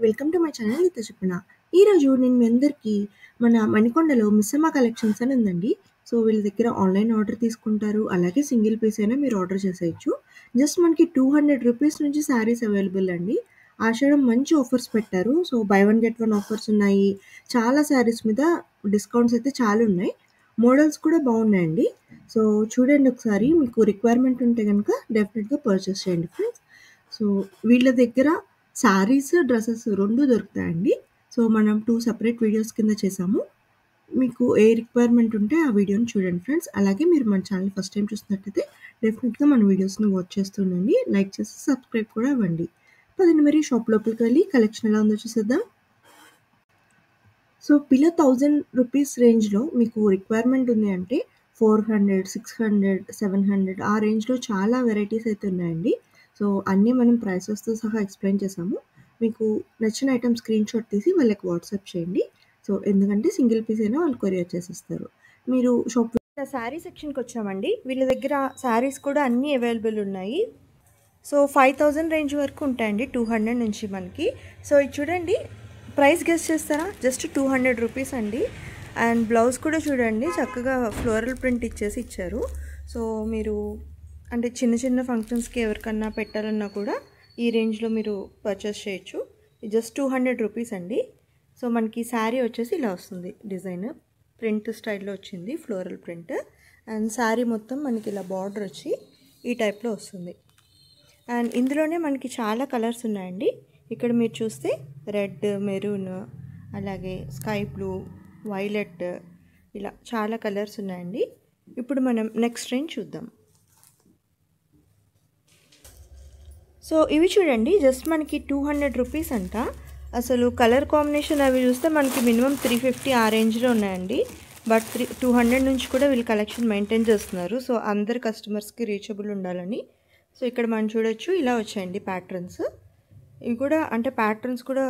Welcome to my channel నిత్య చెప్పిన. ఈరోజు నేను మీ అందరికీ మన మణికొండలో మిస్సమ్మ కలెక్షన్స్ అని ఉందండి. సో వీళ్ళ దగ్గర ఆన్‌లైన్ ఆర్డర్ తీసుకుంటారు. అలాగే సింగిల్ పీస్ అయినా మీరు ఆర్డర్ చేసేయొచ్చు. జస్ట్ మనకి రూ. 200 నుంచి శారీస్ అవైలబుల్ అండి. ఆషాఢం మంచి ఆఫర్స్ పెట్టారు. So by one get one offers ఉన్నాయి. చాలా శారీస్ మీద డిస్కౌంట్స్ అయితే చాలా ఉన్నాయి. మోడల్స్ కూడా బాగున్నాయండి. సో చూడండి ఒకసారి, మీకు రిక్వైర్మెంట్ ఉంటే గనుక డెఫినిట్‌గా పర్చేస్ చేయండి ఫ్రెండ్స్. సో వీళ్ళ దగ్గర శారీస్, డ్రెసెస్ 2 దొరుకుతాయండి. సో మనం 2 సెపరేట్ వీడియోస్ కింద చేసాము. మీకు ఏ రిక్వైర్మెంట్ ఉంటే ఆ వీడియోని చూడండి ఫ్రెండ్స్. అలాగే మీరు మన ఛానల్ ఫస్ట్ టైం చూస్తున్నట్టయితే డెఫినిట్‌గా మన వీడియోస్‌ని వాచ్ చేస్తూ ఉండండి. లైక్ చేసి సబ్స్క్రైబ్ కూడా అవ్వండి. పదండి మరి షాప్ లోపలికి వెళ్ళి కలెక్షన్ ఎలా ఉందో చూసేద్దాం. సో బిలో రూ. 1000 రేంజ్‌లో మీకు రిక్వైర్మెంట్ ఉంది అంటే 400, 600, 700 ఆ రేంజ్‌లో చాలా వెరైటీస్ అయితే ఉన్నాయండి. సో అన్నీ మనం ప్రైసెస్‌తో సహా ఎక్స్‌ప్లెయిన్ చేసాము. మీకు నచ్చిన ఐటెమ్ స్క్రీన్‌షాట్ తీసి వాళ్ళకి వాట్సాప్ చేయండి. సో ఎందుకంటే సింగిల్ పీస్ అయినా వాళ్ళు కొరియర్ చేసేస్తారు. మీరు షాప్ శారీ సెక్షన్‌కి వచ్చామండి. వీళ్ళ దగ్గర శారీస్ కూడా అన్నీ అవైలబుల్ ఉన్నాయి. సో 5000 రేంజ్ వరకు ఉంటాయండి, 200 నుంచి మనకి. సో ఇది చూడండి, ప్రైస్ గెస్ చేస్తారా? జస్ట్ రూ. 200 అండి. అండ్ బ్లౌజ్ కూడా చూడండి, చక్కగా ఫ్లోరల్ ప్రింట్ ఇచ్చారు. సో మీరు అంటే చిన్న చిన్న ఫంక్షన్స్కి ఎవరికన్నా పెట్టాలన్నా కూడా ఈ రేంజ్లో మీరు పర్చేస్ చేయొచ్చు. జస్ట్ రూ. 200 అండి. సో మనకి శారీ వచ్చేసి ఇలా వస్తుంది, డిజైన్ ప్రింట్ స్టైల్లో వచ్చింది, ఫ్లోరల్ ప్రింట్. అండ్ శారీ మొత్తం మనకి ఇలా బార్డర్ వచ్చి ఈ టైప్లో వస్తుంది. అండ్ ఇందులోనే మనకి చాలా కలర్స్ ఉన్నాయండి. ఇక్కడ మీరు చూస్తే రెడ్, మెరూన్, అలాగే స్కై బ్లూ, వైలెట్, ఇలా చాలా కలర్స్ ఉన్నాయండి. ఇప్పుడు మనం నెక్స్ట్ రేంజ్ చూద్దాం. సో ఇవి చూడండి, జస్ట్ మనకి రూ. 200 అంట. అసలు కలర్ కాంబినేషన్ అవి చూస్తే మనకి మినిమం 350 ఆ రేంజ్లో ఉన్నాయండి. బట్ 200 నుంచి కూడా వీళ్ళు కలెక్షన్ మెయింటైన్ చేస్తున్నారు. సో అందరు కస్టమర్స్కి రీచబుల్ ఉండాలని. సో ఇక్కడ మనం చూడొచ్చు, ఇలా వచ్చాయండి ప్యాటర్న్స్. ఇవి కూడా అంటే ప్యాటర్న్స్ కూడా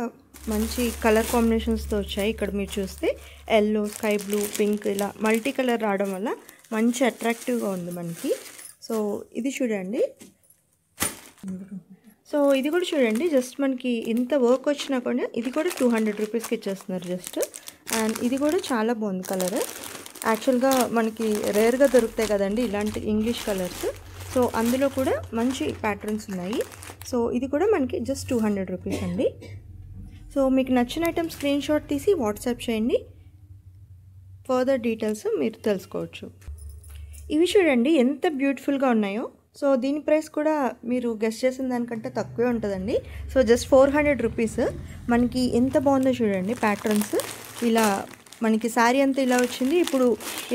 మంచి కలర్ కాంబినేషన్స్తో వచ్చాయి. ఇక్కడ మీరు చూస్తే ఎల్లో, స్కై బ్లూ, పింక్, ఇలా మల్టీ కలర్ రావడం వల్ల మంచి అట్రాక్టివ్గా ఉంది మనకి. సో ఇది చూడండి. సో ఇది కూడా చూడండి, జస్ట్ మనకి ఇంత వర్క్ వచ్చినా కూడా ఇది కూడా రూ. 200కి ఇచ్చేస్తున్నారు జస్ట్. అండ్ ఇది కూడా చాలా బాగుంది కలర్. యాక్చువల్గా మనకి రేర్గా దొరుకుతాయి కదండి ఇలాంటి ఇంగ్లీష్ కలర్స్. సో అందులో కూడా మంచి ప్యాటర్న్స్ ఉన్నాయి. సో ఇది కూడా మనకి జస్ట్ రూ. 200 అండి. సో మీకు నచ్చిన ఐటమ్ స్క్రీన్ షాట్ తీసి వాట్సాప్ చేయండి, ఫర్దర్ డీటెయిల్స్ మీరు తెలుసుకోవచ్చు. ఇవి చూడండి ఎంత బ్యూటిఫుల్గా ఉన్నాయో. సో దీని ప్రైస్ కూడా మీరు గెస్ట్ చేసిన దానికంటే తక్కువే ఉంటుందండి. సో జస్ట్ రూ. 400. మనకి ఎంత బాగుందో చూడండి ప్యాటర్న్స్. ఇలా మనకి శారీ అంతా ఇలా వచ్చింది. ఇప్పుడు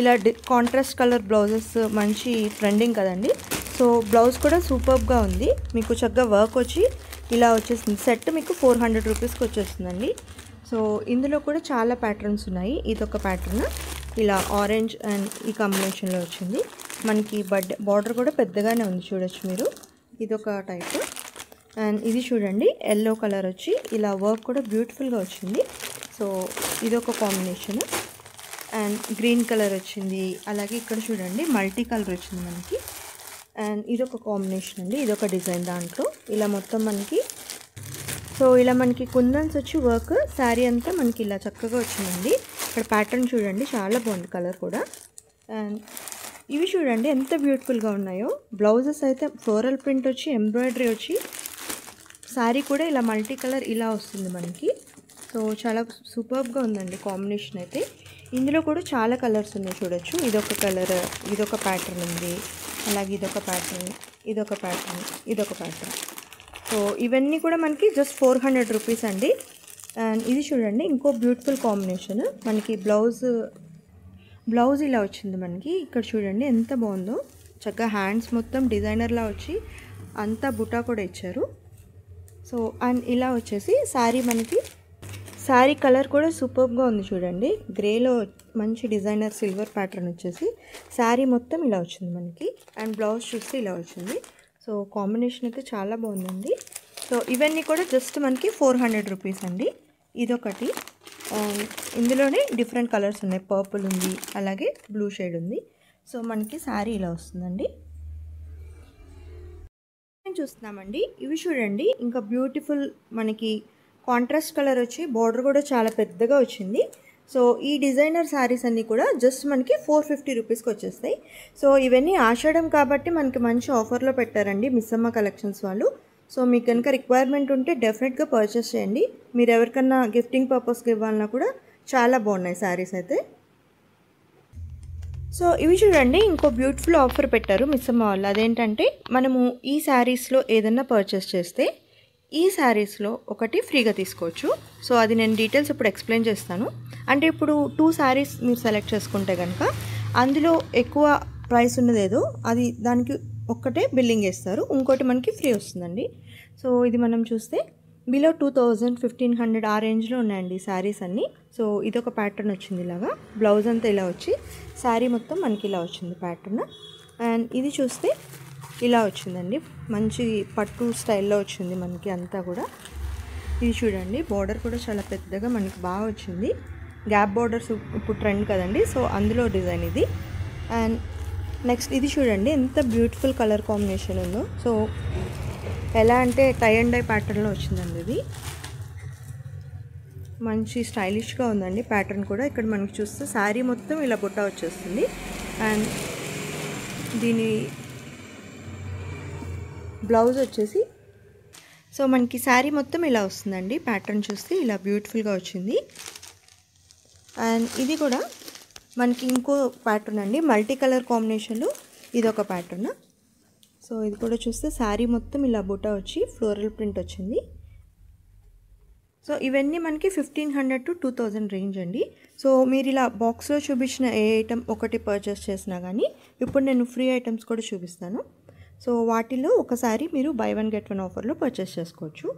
ఇలా కాంట్రాస్ట్ కలర్ బ్లౌజెస్ మంచి ట్రెండింగ్ కదండి. సో బ్లౌజ్ కూడా సూపర్గా ఉంది, మీకు చక్కగా వర్క్ వచ్చి ఇలా వచ్చేసింది. సెట్ మీకు రూ. 400కి వచ్చేస్తుందండి. సో ఇందులో కూడా చాలా ప్యాటర్న్స్ ఉన్నాయి. ఇదొక ప్యాటర్న్, ఇలా ఆరెంజ్ అండ్ ఈ కాంబినేషన్లో వచ్చింది. మనకి బార్డర్ కూడా పెద్దగానే ఉంది, చూడొచ్చు మీరు. ఇదొక టైప్. అండ్ ఇది చూడండి, ఎల్లో కలర్ వచ్చి ఇలా వర్క్ కూడా బ్యూటిఫుల్గా వచ్చింది. సో ఇదొక కాంబినేషన్. అండ్ గ్రీన్ కలర్ వచ్చింది. అలాగే ఇక్కడ చూడండి మల్టీ కలర్ వచ్చింది మనకి. అండ్ ఇదొక కాంబినేషన్ అండి, ఇదొక డిజైన్ దాంట్లో ఇలా మొత్తం మనకి. సో ఇలా మనకి కుందన్స్ వచ్చి వర్క్ శారీ అంతా మనకి ఇలా చక్కగా వచ్చిందండి. ఇక్కడ ప్యాటర్న్ చూడండి, చాలా బాగుంది కలర్ కూడా. అండ్ ఇవి చూడండి ఎంత బ్యూటిఫుల్గా ఉన్నాయో. బ్లౌజెస్ అయితే ఫ్లోరల్ ప్రింట్ వచ్చి ఎంబ్రాయిడరీ వచ్చి శారీ కూడా ఇలా మల్టీ కలర్ ఇలా వస్తుంది మనకి. సో చాలా సూపర్గా ఉందండి కాంబినేషన్ అయితే. ఇందులో కూడా చాలా కలర్స్ ఉన్నాయి, చూడొచ్చు. ఇదొక కలర్, ఇదొక ప్యాటర్న్ ఉంది, అలాగే ఇదొక ప్యాటర్న్, ఇదొక ప్యాటర్న్, ఇదొక ప్యాటర్న్. సో ఇవన్నీ కూడా మనకి జస్ట్ రూ. 400 అండి. అండ్ ఇది చూడండి ఇంకో బ్యూటిఫుల్ కాంబినేషన్. మనకి బ్లౌజ్ ఇలా వచ్చింది మనకి. ఇక్కడ చూడండి ఎంత బాగుందో, చక్కగా హ్యాండ్స్ మొత్తం డిజైనర్లా వచ్చి అంతా బుటా కూడా ఇచ్చారు. సో అండ్ ఇలా వచ్చేసి శారీ మనకి, శారీ కలర్ కూడా సూపర్గా ఉంది చూడండి. గ్రేలో మంచి డిజైనర్ సిల్వర్ ప్యాటర్న్ వచ్చేసి శారీ మొత్తం ఇలా వచ్చింది మనకి. అండ్ బ్లౌజ్ చూస్తే ఇలా వచ్చింది. సో కాంబినేషన్ అయితే చాలా బాగుందండి. సో ఇవన్నీ కూడా జస్ట్ మనకి రూ. 400 అండి. ఇదొకటి. ఇందులోనే డిఫరెంట్ కలర్స్ ఉన్నాయి, పర్పుల్ ఉంది, అలాగే బ్లూ షేడ్ ఉంది. సో మనకి శారీ ఇలా వస్తుందండి. చూస్తున్నామండి, ఇవి చూడండి ఇంకా బ్యూటిఫుల్ మనకి కాంట్రాస్ట్ కలర్ వచ్చి బార్డర్ కూడా చాలా పెద్దగా వచ్చింది. సో ఈ డిజైనర్ శారీస్ అన్నీ కూడా జస్ట్ మనకి 450 రూపీస్కి వచ్చేస్తాయి. సో ఇవన్నీ ఆషాఢం కాబట్టి మనకి మంచి ఆఫర్లో పెట్టారండి మిస్సమ్మ కలెక్షన్స్ వాళ్ళు. సో మీకు కనుక రిక్వైర్మెంట్ ఉంటే డెఫినెట్గా పర్చేస్ చేయండి. మీరు ఎవరికన్నా గిఫ్టింగ్ పర్పస్కి ఇవ్వాలన్నా కూడా చాలా బాగున్నాయి శారీస్ అయితే. సో ఇవి చూడండి, ఇంకో బ్యూటిఫుల్ ఆఫర్ పెట్టారు మిస్సమ్మ వాళ్ళు. అదేంటంటే మనము ఈ శారీస్లో ఏదన్నా పర్చేస్ చేస్తే ఈ శారీస్లో ఒకటి ఫ్రీగా తీసుకోవచ్చు. సో అది నేను డీటెయిల్స్ ఇప్పుడు ఎక్స్ప్లెయిన్ చేస్తాను. అంటే ఇప్పుడు 2 శారీస్ మీరు సెలెక్ట్ చేసుకుంటే కనుక అందులో ఎక్కువ ప్రైస్ ఉన్నదేదో అది దానికి ఒక్కటే బిల్లింగ్ వేస్తారు, ఇంకోటి మనకి ఫ్రీ వస్తుందండి. సో ఇది మనం చూస్తే బిలో 2000, 1500 ఆ రేంజ్లో ఉన్నాయండి శారీస్ అన్నీ. సో ఇదొక ప్యాటర్న్ వచ్చింది ఇలాగా, బ్లౌజ్ అంతా ఇలా వచ్చి శారీ మొత్తం మనకి ఇలా వచ్చింది ప్యాటర్న్. అండ్ ఇది చూస్తే ఇలా వచ్చిందండి, మంచి పట్టు స్టైల్లో వచ్చింది మనకి అంతా కూడా. ఇది చూడండి, బార్డర్ కూడా చాలా పెద్దగా మనకి బాగా వచ్చింది. గ్యాప్ బార్డర్స్ ఇప్పుడు ట్రెండ్ కదండి, సో అందులో డిజైన్ ఇది. అండ్ నెక్స్ట్ ఇది చూడండి ఎంత బ్యూటిఫుల్ కలర్ కాంబినేషన్ ఉందో. సో ఎలా అంటే టై అండ్ డై ప్యాటర్న్లో వచ్చిందండి ఇది. మంచి స్టైలిష్గా ఉందండి ప్యాటర్న్ కూడా. ఇక్కడ మనకి చూస్తే శారీ మొత్తం ఇలా బుట్ట వచ్చేస్తుంది. అండ్ దీని బ్లౌజ్ వచ్చేసి సో మనకి శారీ మొత్తం ఇలా వస్తుందండి. ప్యాటర్న్ చూస్తే ఇలా బ్యూటిఫుల్గా వచ్చింది. అండ్ ఇది కూడా మనకి ఇంకో ప్యాటర్న్ అండి, మల్టీ కలర్ కాంబినేషన్లో ఇదొక ప్యాటర్న్. సో ఇది కూడా చూస్తే శారీ మొత్తం ఇలా బుట్ట వచ్చి ఫ్లోరల్ ప్రింట్ వచ్చింది. సో ఇవన్నీ మనకి 1500 to 2000 రేంజ్ అండి. సో మీరు ఇలా బాక్స్లో చూపించిన ఏ ఐటమ్ ఒకటి పర్చేస్ చేసినా కానీ ఇప్పుడు నేను ఫ్రీ ఐటమ్స్ కూడా చూపిస్తాను. సో వాటిలో ఒకసారి మీరు బై 1 get 1 ఆఫర్లో పర్చేస్ చేసుకోవచ్చు.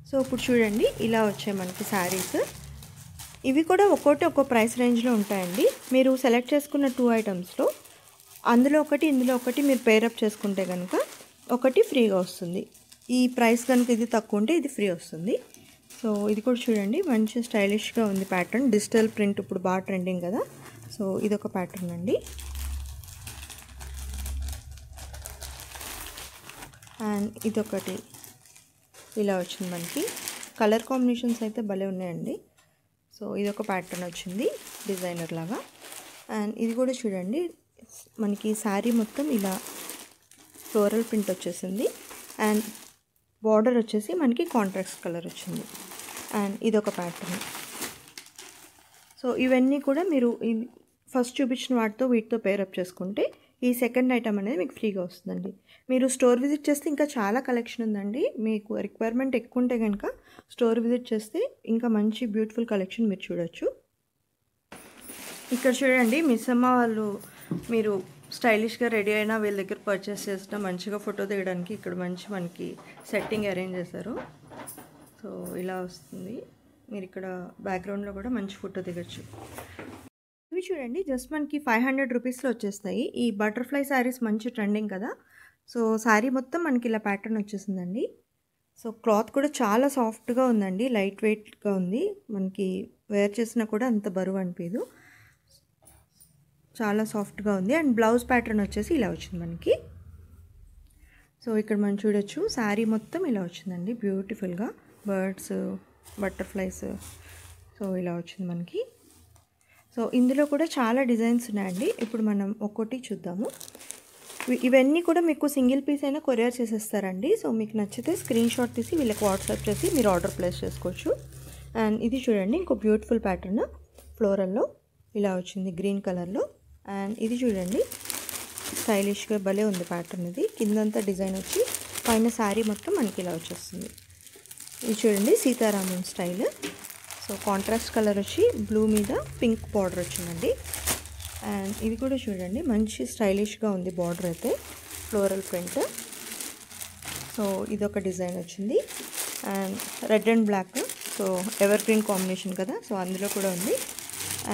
సో ఇప్పుడు చూడండి ఇలా వచ్చాయి మనకి శారీస్. ఇవి కూడా ఒక్కోటి ఒక్కో ప్రైస్ రేంజ్లో ఉంటాయండి. మీరు సెలెక్ట్ చేసుకున్న 2 ఐటమ్స్లో అందులో ఒకటి ఇందులో ఒకటి మీరు పేరప్ చేసుకుంటే కనుక ఒకటి ఫ్రీగా వస్తుంది. ఈ ప్రైస్ కనుక ఇది తక్కువ ఉంటే ఇది ఫ్రీ వస్తుంది. సో ఇది కూడా చూడండి మంచి స్టైలిష్గా ఉంది ప్యాటర్న్. డిజిటల్ ప్రింట్ ఇప్పుడు బాగా ట్రెండింగ్ కదా. సో ఇదొక ప్యాటర్న్ అండి. అండ్ ఇదొకటి ఇలా వచ్చింది మనకి. కలర్ కాంబినేషన్స్ అయితే భలే ఉన్నాయండి. సో ఇదొక ప్యాటర్న్ వచ్చింది డిజైనర్ లాగా. అండ్ ఇది కూడా చూడండి మనకి శారీ మొత్తం ఇలా ఫ్లోరల్ ప్రింట్ వచ్చేసింది. అండ్ బార్డర్ వచ్చేసి మనకి కాంట్రాస్ట్ కలర్ వచ్చింది. అండ్ ఇదొక ప్యాటర్న్. సో ఇవన్నీ కూడా మీరు ఫస్ట్ చూపించిన వాటితో వీటితో పేరప్ చేసుకుంటే ఈ సెకండ్ ఐటమ్ అనేది మీకు ఫ్రీగా వస్తుందండి. మీరు స్టోర్ విజిట్ చేస్తే ఇంకా చాలా కలెక్షన్ ఉందండి. మీకు రిక్వైర్మెంట్ ఎక్కువ ఉంటే కనుక స్టోర్ విజిట్ చేస్తే ఇంకా మంచి బ్యూటిఫుల్ కలెక్షన్ మీరు చూడొచ్చు. ఇక్కడ చూడండి మిస్సమ్మ వాళ్ళు మీరు స్టైలిష్గా రెడీ అయినా వీళ్ళ దగ్గర పర్చేస్ చేసిన మంచిగా ఫోటో దిగడానికి ఇక్కడ మంచి మనకి సెట్టింగ్ అరేంజ్ చేశారు. సో ఇలా వస్తుంది, మీరు ఇక్కడ బ్యాక్గ్రౌండ్లో కూడా మంచి ఫోటో దిగచ్చు. ఇవి చూడండి జస్ట్ మనకి 500 రూపీస్లో వచ్చేస్తాయి. ఈ బటర్ఫ్లై శారీస్ మంచి ట్రెండింగ్ కదా. సో శారీ మొత్తం మనకి ఇలా ప్యాటర్న్ వచ్చేసిందండి. సో క్లాత్ కూడా చాలా సాఫ్ట్గా ఉందండి, లైట్ వెయిట్గా ఉంది. మనకి వేర్ చేసినా కూడా అంత బరువు అనిపించదు, చాలా సాఫ్ట్గా ఉంది. అండ్ బ్లౌజ్ ప్యాటర్న్ వచ్చేసి ఇలా వచ్చింది మనకి. సో ఇక్కడ మనం చూడొచ్చు శారీ మొత్తం ఇలా వచ్చిందండి బ్యూటిఫుల్గా, బర్డ్స్, బటర్ఫ్లైస్. సో ఇలా వచ్చింది మనకి. సో ఇందులో కూడా చాలా డిజైన్స్ ఉన్నాయండి. ఇప్పుడు మనం ఒక్కొక్కటి చూద్దాము. ఇవన్నీ కూడా మీకు సింగిల్ పీస్ అయినా కొరియర్ చేసేస్తారండి. సో మీకు నచ్చితే స్క్రీన్ షాట్ తీసి వీళ్ళకి వాట్సాప్ చేసి మీరు ఆర్డర్ ప్లేస్ చేసుకోవచ్చు. అండ్ ఇది చూడండి ఇంకో బ్యూటిఫుల్ ప్యాటర్న్ ఫ్లోరల్లో ఇలా వచ్చింది గ్రీన్ కలర్లో. అండ్ ఇది చూడండి స్టైలిష్గా భలే ఉంది ప్యాటర్న్. ఇది కిందంతా డిజైన్ వచ్చి పైన శారీ మొత్తం మనకి ఇలా వచ్చేస్తుంది. ఇది చూడండి Sitharaman style. So contrast colour వచ్చి బ్లూ మీద పింక్ బార్డర్ వచ్చిందండి. అండ్ ఇది కూడా చూడండి మంచి స్టైలిష్గా ఉంది బార్డర్ అయితే, ఫ్లోరల్ ప్రింట్. సో ఇదొక డిజైన్ వచ్చింది. And red and black, so evergreen combination కదా, సో అందులో కూడా ఉంది.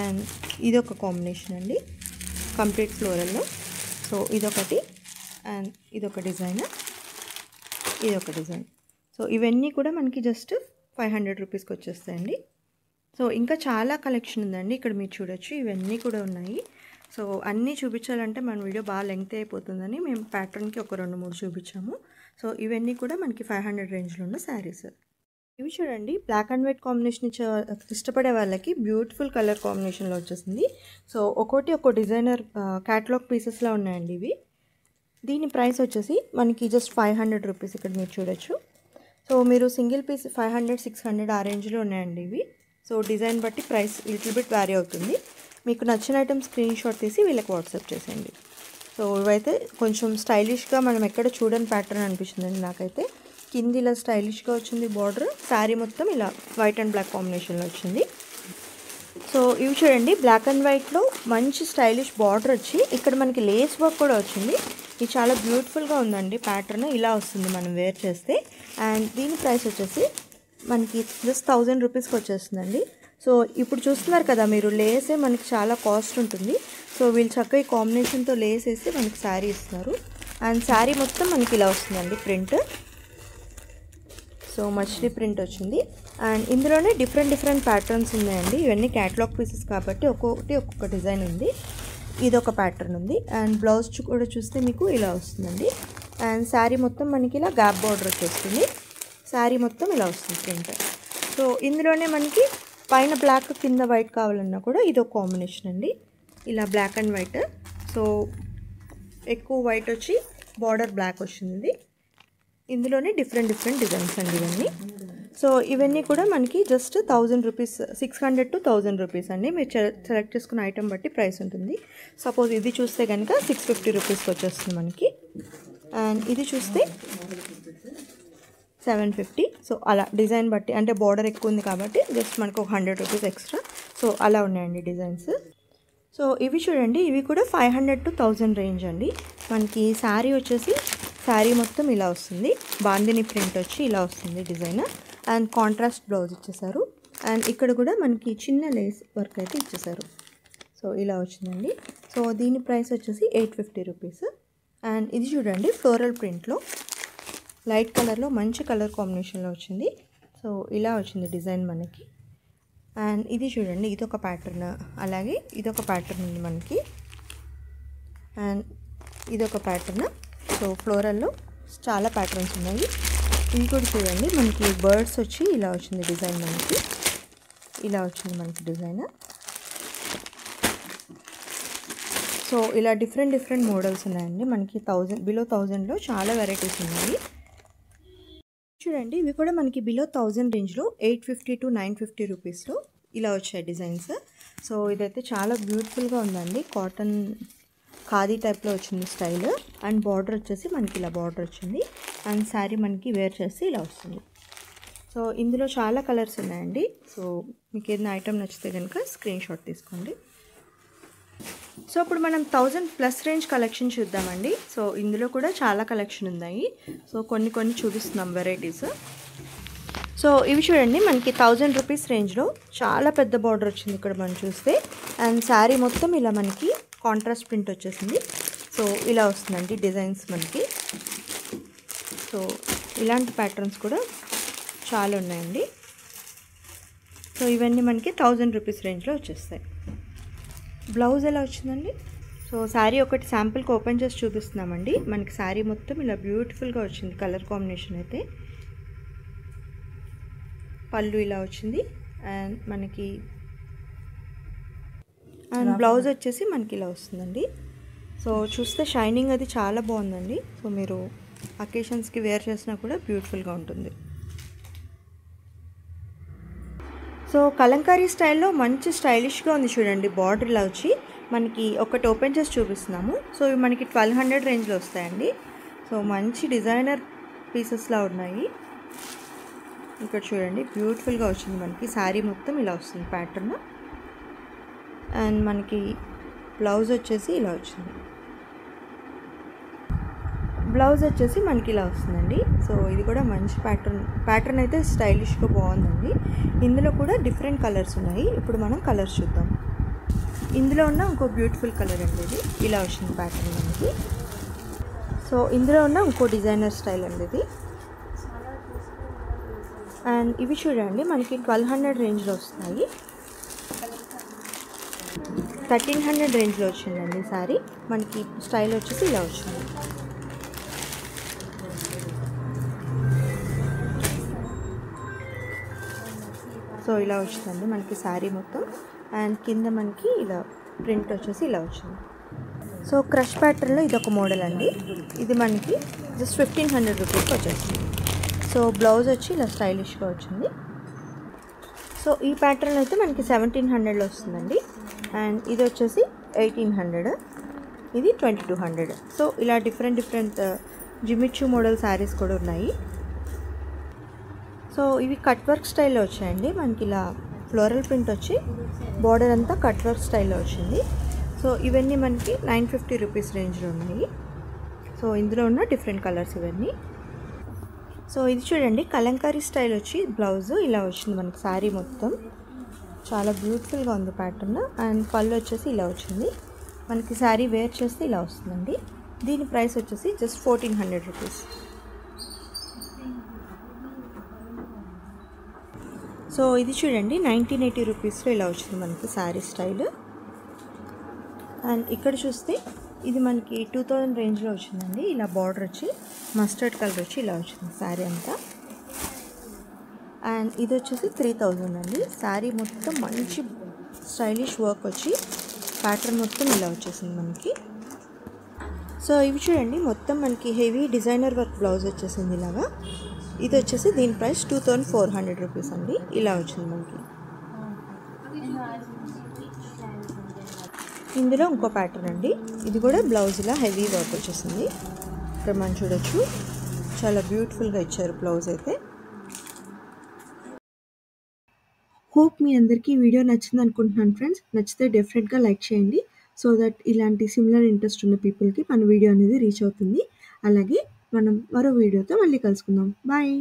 అండ్ ఇదొక కాంబినేషన్ అండి కంప్లీట్ ఫ్లోరల్లో. సో ఇదొకటి అండ్ ఇదొక డిజైన్, ఇదొక డిజైన్. సో ఇవన్నీ కూడా మనకి జస్ట్ 500 రూపీస్కి వచ్చేస్తాయండి. సో ఇంకా చాలా కలెక్షన్ ఉందండి ఇక్కడ మీరు చూడొచ్చు, ఇవన్నీ కూడా ఉన్నాయి. సో అన్నీ చూపించాలంటే మన వీడియో బాగా లెంగ్త్ అయిపోతుందని మేము ప్యాటర్న్కి ఒక 2-3 చూపించాము. సో ఇవన్నీ కూడా మనకి 500 రేంజ్లో ఉన్న శారీస్. ఇవి చూడండి, బ్లాక్ అండ్ వైట్ కాంబినేషన్ ఇష్టపడే వాళ్ళకి బ్యూటిఫుల్ కలర్ కాంబినేషన్లో వచ్చేసింది. సో ఒక్కో డిజైనర్ క్యాటలాగ్ పీసెస్లా ఉన్నాయండి ఇవి. దీని ప్రైస్ వచ్చేసి మనకి జస్ట్ 500 రూపీస్. ఇక్కడ మీరు చూడొచ్చు. సో మీరు సింగిల్ పీస్ 500, 600 ఆ రేంజ్లో ఉన్నాయండి ఇవి. సో డిజైన్ బట్టి ప్రైస్ లిటిల్ బిట్ వ్యారీ అవుతుంది. మీకు నచ్చిన ఐటమ్ స్క్రీన్ షాట్ తీసి వీళ్ళకి వాట్సాప్ చేసేయండి. సో ఇవైతే కొంచెం స్టైలిష్గా మనం ఎక్కడ చూడని ప్యాటర్న్ అనిపిస్తుందండి నాకైతే. కింది ఇలా స్టైలిష్గా వచ్చింది బార్డర్, శారీ మొత్తం ఇలా వైట్ అండ్ బ్లాక్ కాంబినేషన్లో వచ్చింది. సో ఇవి చూడండి, బ్లాక్ అండ్ వైట్లో మంచి స్టైలిష్ బార్డర్ వచ్చి ఇక్కడ మనకి లేస్ వర్క్ కూడా వచ్చింది. ఇది చాలా బ్యూటిఫుల్గా ఉందండి ప్యాటర్న్. ఇలా వస్తుంది మనం వేర్ చేస్తే. అండ్ దీని ప్రైస్ వచ్చేసి మనకి జస్ట్ 1000 రూపీస్కి వచ్చేస్తుందండి. సో ఇప్పుడు చూస్తున్నారు కదా మీరు, లేసే మనకి చాలా కాస్ట్ ఉంటుంది. సో వీళ్ళు చక్కగా ఈ కాంబినేషన్తో లేస్ వేసి మనకి శారీ ఇస్తున్నారు. అండ్ శారీ మొత్తం మనకి ఇలా వస్తుందండి ప్రింట్. సో మచ్లీ ప్రింట్ వచ్చింది. అండ్ ఇందులోనే డిఫరెంట్ ప్యాటర్న్స్ ఉన్నాయండి. ఇవన్నీ క్యాటలాగ్ పీసెస్ కాబట్టి ఒక్కొక్క డిజైన్ ఉంది. ఇదొక ప్యాటర్న్ ఉంది. అండ్ బ్లౌజ్ కూడా చూస్తే మీకు ఇలా వస్తుందండి. అండ్ శారీ మొత్తం మనకి ఇలా గ్యాప్ బార్డర్ వచ్చేస్తుంది. శారీ మొత్తం ఇలా వస్తుంది ప్రింట్. సో ఇందులోనే మనకి పైన బ్లాక్ కింద వైట్ కావాలన్నా కూడా ఇదొక కాంబినేషన్ అండి. ఇలా బ్లాక్ అండ్ వైట్. సో ఎక్కువ వైట్ వచ్చి బార్డర్ బ్లాక్ వచ్చింది. ఇందులోనే డిఫరెంట్ డిజైన్స్ అండి ఇవన్నీ. సో ఇవన్నీ కూడా మనకి జస్ట్ 1000 రూపీస్, 600 to 1000 రూపీస్ అండి. మీరు సెలెక్ట్ చేసుకున్న ఐటమ్ బట్టి ప్రైస్ ఉంటుంది. సపోజ్ ఇది చూస్తే కనుక 650 రూపీస్కి వచ్చేస్తుంది మనకి. అండ్ ఇది చూస్తే 750. సో అలా డిజైన్ బట్టి, అంటే బార్డర్ ఎక్కువ ఉంది కాబట్టి జస్ట్ మనకు ఒక 100 రూపీస్ ఎక్స్ట్రా. సో అలా ఉన్నాయండి డిజైన్స్. సో ఇవి చూడండి, ఇవి కూడా 500 to 1000 రేంజ్ అండి. మనకి శారీ వచ్చేసి శారీ మొత్తం ఇలా వస్తుంది. బాందిని ప్రింట్ వచ్చి ఇలా వస్తుంది డిజైన్. అండ్ కాంట్రాస్ట్ బ్లౌజ్ ఇచ్చేసారు. అండ్ ఇక్కడ కూడా మనకి చిన్న లేస్ వర్క్ అయితే ఇచ్చేసారు. సో ఇలా వచ్చిందండి. సో దీని ప్రైస్ వచ్చేసి 850 రూపీస్. అండ్ ఇది చూడండి, ఫ్లోరల్ ప్రింట్లో లైట్ కలర్లో మంచి కలర్ కాంబినేషన్లో వచ్చింది. సో ఇలా వచ్చింది డిజైన్ మనకి. అండ్ ఇది చూడండి, ఇదొక ప్యాటర్న్, అలాగే ఇదొక ప్యాటర్న్ ఉంది మనకి. అండ్ ఇదొక ప్యాటర్న్. సో ఫ్లోరల్లో చాలా ప్యాటర్న్స్ ఉన్నాయి. ఇది కూడా చూడండి, మనకి బర్డ్స్ వచ్చి ఇలా వచ్చింది డిజైన్ మనకి. ఇలా వచ్చింది మనకి డిజైన్. సో ఇలా డిఫరెంట్ మోడల్స్ ఉన్నాయండి మనకి. బిలో 1000లో చాలా వెరైటీస్ ఉన్నాయి. చూడండి, ఇవి కూడా మనకి బిలో 1000 రేంజ్లో 850 to 950 రూపీస్లో ఇలా వచ్చాయి డిజైన్స్. సో ఇదైతే చాలా బ్యూటిఫుల్గా ఉందండి. కాటన్ ఖాదీ టైప్లో వచ్చింది స్టైల్. అండ్ బార్డర్ వచ్చేసి మనకి ఇలా బార్డర్ వచ్చింది. అండ్ శారీ మనకి వేర్ చేసి ఇలా వస్తుంది. సో ఇందులో చాలా కలర్స్ ఉన్నాయండి. సో మీకు ఏదైనా ఐటమ్ నచ్చితే కనుక స్క్రీన్ షాట్ తీసుకోండి. సో ఇప్పుడు మనం 1000+ రేంజ్ కలెక్షన్ చూద్దామండి. సో ఇందులో కూడా చాలా కలెక్షన్ ఉన్నాయి. సో కొన్ని చూపిస్తున్నాం వెరైటీస్. సో ఇవి చూడండి, మనకి 1000 రూపీస్ రేంజ్లో చాలా పెద్ద బార్డర్ వచ్చింది ఇక్కడ మనం చూస్తే. అండ్ శారీ మొత్తం ఇలా మనకి కాంట్రాస్ట్ ప్రింట్ వచ్చేసింది. సో ఇలా వస్తుందండి డిజైన్స్ మనకి. సో ఇలాంటి ప్యాటర్న్స్ కూడా చాలా ఉన్నాయండి. సో ఇవన్నీ మనకి 1000 రూపీస్ రేంజ్లో వచ్చేస్తాయి. బ్లౌజ్ ఎలా వచ్చిందండి? సో శారీ ఒకటి శాంపుల్కి ఓపెన్ చేసి చూపిస్తున్నామండి. మనకి శారీ మొత్తం ఇలా బ్యూటిఫుల్గా వచ్చింది కలర్ కాంబినేషన్ అయితే. పళ్ళు ఇలా వచ్చింది. అండ్ మనకి బ్లౌజ్ వచ్చేసి మనకి ఇలా వస్తుందండి. సో చూస్తే షైనింగ్ అది చాలా బాగుందండి. సో మీరు అకేషన్స్కి వేర్ చేసినా కూడా బ్యూటిఫుల్గా ఉంటుంది. సో కలంకారీ స్టైల్లో మంచి స్టైలిష్గా ఉంది చూడండి. బార్డర్ ఇలా వచ్చి మనకి ఒకటి ఓపెన్ చేసి చూపిస్తున్నాము. సో ఇవి మనకి 1200 రేంజ్లో వస్తాయండి. సో మంచి డిజైనర్ పీసెస్లా ఉన్నాయి. ఇక్కడ చూడండి, బ్యూటిఫుల్గా వచ్చింది మనకి. శారీ మొత్తం ఇలా వస్తుంది ప్యాటర్న్. అండ్ మనకి బ్లౌజ్ వచ్చేసి ఇలా వచ్చింది. బ్లౌజ్ వచ్చేసి మనకి ఇలా వస్తుందండి. సో ఇది కూడా మంచి ప్యాటర్న్ అయితే స్టైలిష్గా బాగుందండి. ఇందులో కూడా డిఫరెంట్ కలర్స్ ఉన్నాయి. ఇప్పుడు మనం కలర్స్ చూద్దాం. ఇందులో ఉన్న ఇంకో బ్యూటిఫుల్ కలర్ అండి ఇది. ఇలా వచ్చింది ప్యాటర్న్ మనకి. సో ఇందులో ఉన్న ఇంకో డిజైనర్ స్టైల్ అండి ఇది. అండ్ ఇవి చూడండి, మనకి 1200 రేంజ్లో వస్తాయి. 1300 రేంజ్లో వచ్చిందండి శారీ. మనకి స్టైల్ వచ్చేసి ఇలా వచ్చింది. సో ఇలా వచ్చిందండి మనకి శారీ మొత్తం. అండ్ కింద మనకి ఇలా ప్రింట్ వచ్చేసి ఇలా వచ్చింది. సో క్రష్ ప్యాటర్న్లో ఇదొక మోడల్ అండి. ఇది మనకి జస్ట్ 1500 రూపీస్కి వచ్చేస్తుంది. సో బ్లౌజ్ వచ్చి ఇలా స్టైలిష్గా వచ్చింది. సో ఈ ప్యాటర్న్ అయితే మనకి 1700లో వస్తుందండి. అండ్ ఇది వచ్చేసి 1800, ఇది 2200. సో ఇలా డిఫరెంట్ జిమిచ్చు మోడల్ శారీస్ కూడా ఉన్నాయి. సో ఇవి కట్ వర్క్ స్టైల్లో వచ్చాయండి. మనకి ఇలా ఫ్లోరల్ ప్రింట్ వచ్చి బార్డర్ అంతా కట్ వర్క్ స్టైల్లో వచ్చింది. సో ఇవన్నీ మనకి 950 రూపీస్ రేంజ్లో ఉన్నాయి. సో ఇందులో ఉన్న డిఫరెంట్ కలర్స్ ఇవన్నీ. సో ఇది చూడండి కలంకారీ స్టైల్ వచ్చి బ్లౌజ్ ఇలా వచ్చింది మనకి శారీ మొత్తం. చాలా బ్యూటిఫుల్గా ఉంది ప్యాటర్న్. అండ్ పళ్ళు వచ్చేసి ఇలా వచ్చింది. మనకి శారీ వేర్ చేస్తే ఇలా వస్తుందండి. దీని ప్రైస్ వచ్చేసి జస్ట్ 1400 రూపీస్. సో ఇది చూడండి 1980 రూపీస్లో ఇలా వచ్చింది మనకి శారీ స్టైల్. అండ్ ఇక్కడ చూస్తే ఇది మనకి 2000 రేంజ్లో వచ్చిందండి. ఇలా బార్డర్ వచ్చి మస్టర్డ్ కలర్ వచ్చి ఇలా వచ్చింది శారీ అంతా. అండ్ ఇది వచ్చేసి 3000 అండి. శారీ మొత్తం మంచి స్టైలిష్ వర్క్ వచ్చి ప్యాటర్న్ మొత్తం ఇలా వచ్చేసింది మనకి. సో ఇవి చూడండి మొత్తం మనకి హెవీ డిజైనర్ వర్క్ బ్లౌజ్ వచ్చేసింది ఇలాగా. ఇది వచ్చేసి దీని ప్రైస్ 2400 రూపీస్ అండి. ఇలా వచ్చింది మనకి. ఇందులో ఇంకో ప్యాటర్న్ అండి. ఇది కూడా బ్లౌజ్ ఇలా హెవీ వర్క్ వచ్చేసింది. ఇక్కడ మనం చూడొచ్చు చాలా బ్యూటిఫుల్గా ఇచ్చారు బ్లౌజ్ అయితే. హోప్ మీ అందరికీ ఈ వీడియో నచ్చింది అనుకుంటున్నాను ఫ్రెండ్స్. నచ్చితే డెఫినెట్గా లైక్ చేయండి. సో దట్ ఇలాంటి సిమిలర్ ఇంట్రెస్ట్ ఉన్న పీపుల్కి మన వీడియో అనేది రీచ్ అవుతుంది. అలాగే మనం మరో వీడియోతో మళ్ళీ కలుసుకుందాం. బాయ్.